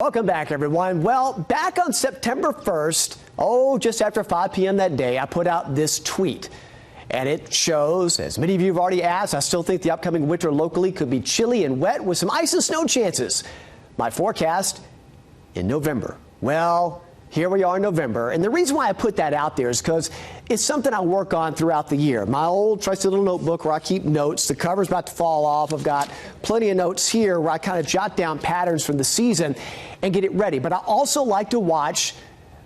Welcome back, everyone. Well, back on September 1st, just after 5 p.m. that day, I put out this tweet. And it shows, as many of you have already asked, I still think the upcoming winter locally could be chilly and wet with some ice and snow chances. My forecast in November. Well, here we are in November, and the reason why I put that out there is because it's something I work on throughout the year. My old trusty little notebook where I keep notes. The cover's about to fall off. I've got plenty of notes here where I kind of jot down patterns from the season and get it ready. But I also like to watch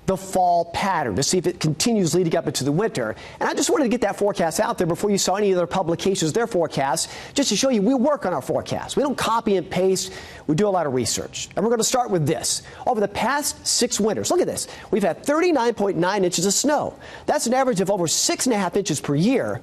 the fall pattern to see if it continues leading up into the winter. And I just wanted to get that forecast out there before you saw any other publications, their forecasts, just to show you we work on our forecasts. We don't copy and paste. We do a lot of research. And we're going to start with this. Over the past 6 winters, look at this. We've had 39.9 inches of snow. That's an average of over 6.5 inches per year.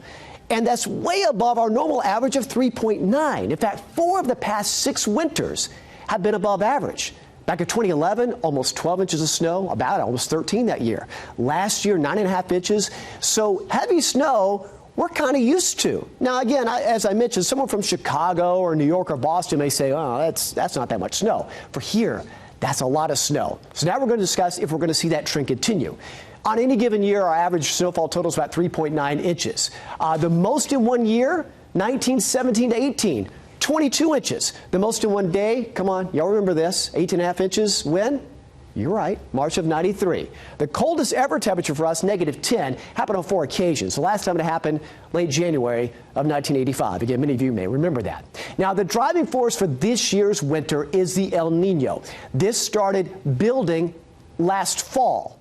And that's way above our normal average of 3.9. In fact, 4 of the past 6 winters have been above average. Back in 2011, almost 12 inches of snow, about almost 13 that year. Last year, 9.5 inches. So heavy snow, we're kind of used to. Now, again, as I mentioned, someone from Chicago or New York or Boston may say, oh, that's not that much snow. For here, that's a lot of snow. So now we're going to discuss if we're going to see that trend continue. On any given year, our average snowfall total is about 3.9 inches. The most in one year, 1917 to 18. 22 inches. The most in one day, come on, y'all remember this, 18.5 inches when? You're right, March of 93. The coldest ever temperature for us, -10, happened on 4 occasions. The last time it happened, late January of 1985. Again, many of you may remember that. Now, the driving force for this year's winter is the El Nino. This started building last fall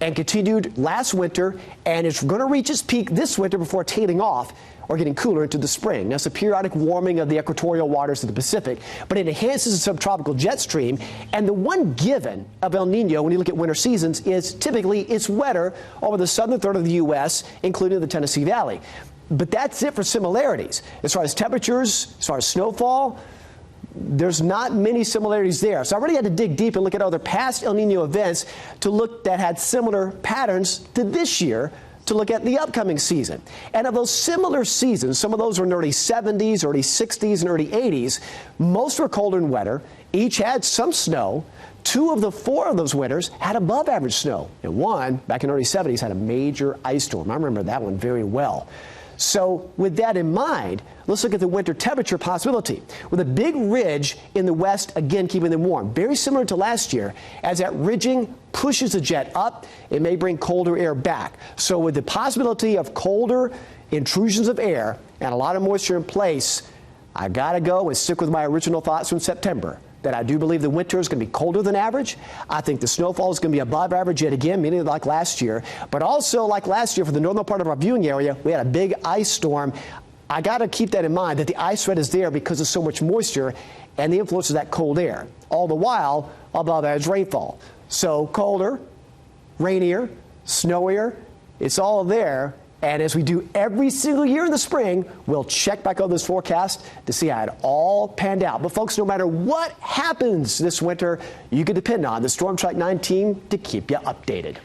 and continued last winter, and it's going to reach its peak this winter before tailing off or getting cooler into the spring. Now, it's a periodic warming of the equatorial waters of the Pacific, but it enhances the subtropical jet stream. And the one given of El Nino, when you look at winter seasons, is typically it's wetter over the southern third of the U.S., including the Tennessee Valley. But that's it for similarities. As far as temperatures, as far as snowfall, there's not many similarities there. So I really had to dig deep and look at other past El Nino events to look that had similar patterns to this year, to look at the upcoming season. And of those similar seasons, some of those were in the early 70s, early 60s, and early 80s. Most were colder and wetter. Each had some snow. 2 of the 4 of those winters had above average snow. And one, back in the early 70s, had a major ice storm. I remember that one very well. So with that in mind, let's look at the winter temperature possibility. With a big ridge in the west, again, keeping them warm. Very similar to last year. As that ridging pushes the jet up, it may bring colder air back. So with the possibility of colder intrusions of air and a lot of moisture in place, I got to go and stick with my original thoughts from September, that I do believe the winter is going to be colder than average. I think the snowfall is going to be above average yet again, meaning like last year. But also like last year for the northern part of our viewing area, we had a big ice storm. I got to keep that in mind, that the ice threat is there because of so much moisture and the influence of that cold air. All the while, above average rainfall. So colder, rainier, snowier, it's all there. And as we do every single year in the spring, we'll check back on this forecast to see how it all panned out. But folks, no matter what happens this winter, you can depend on the StormTrack 9 team to keep you updated.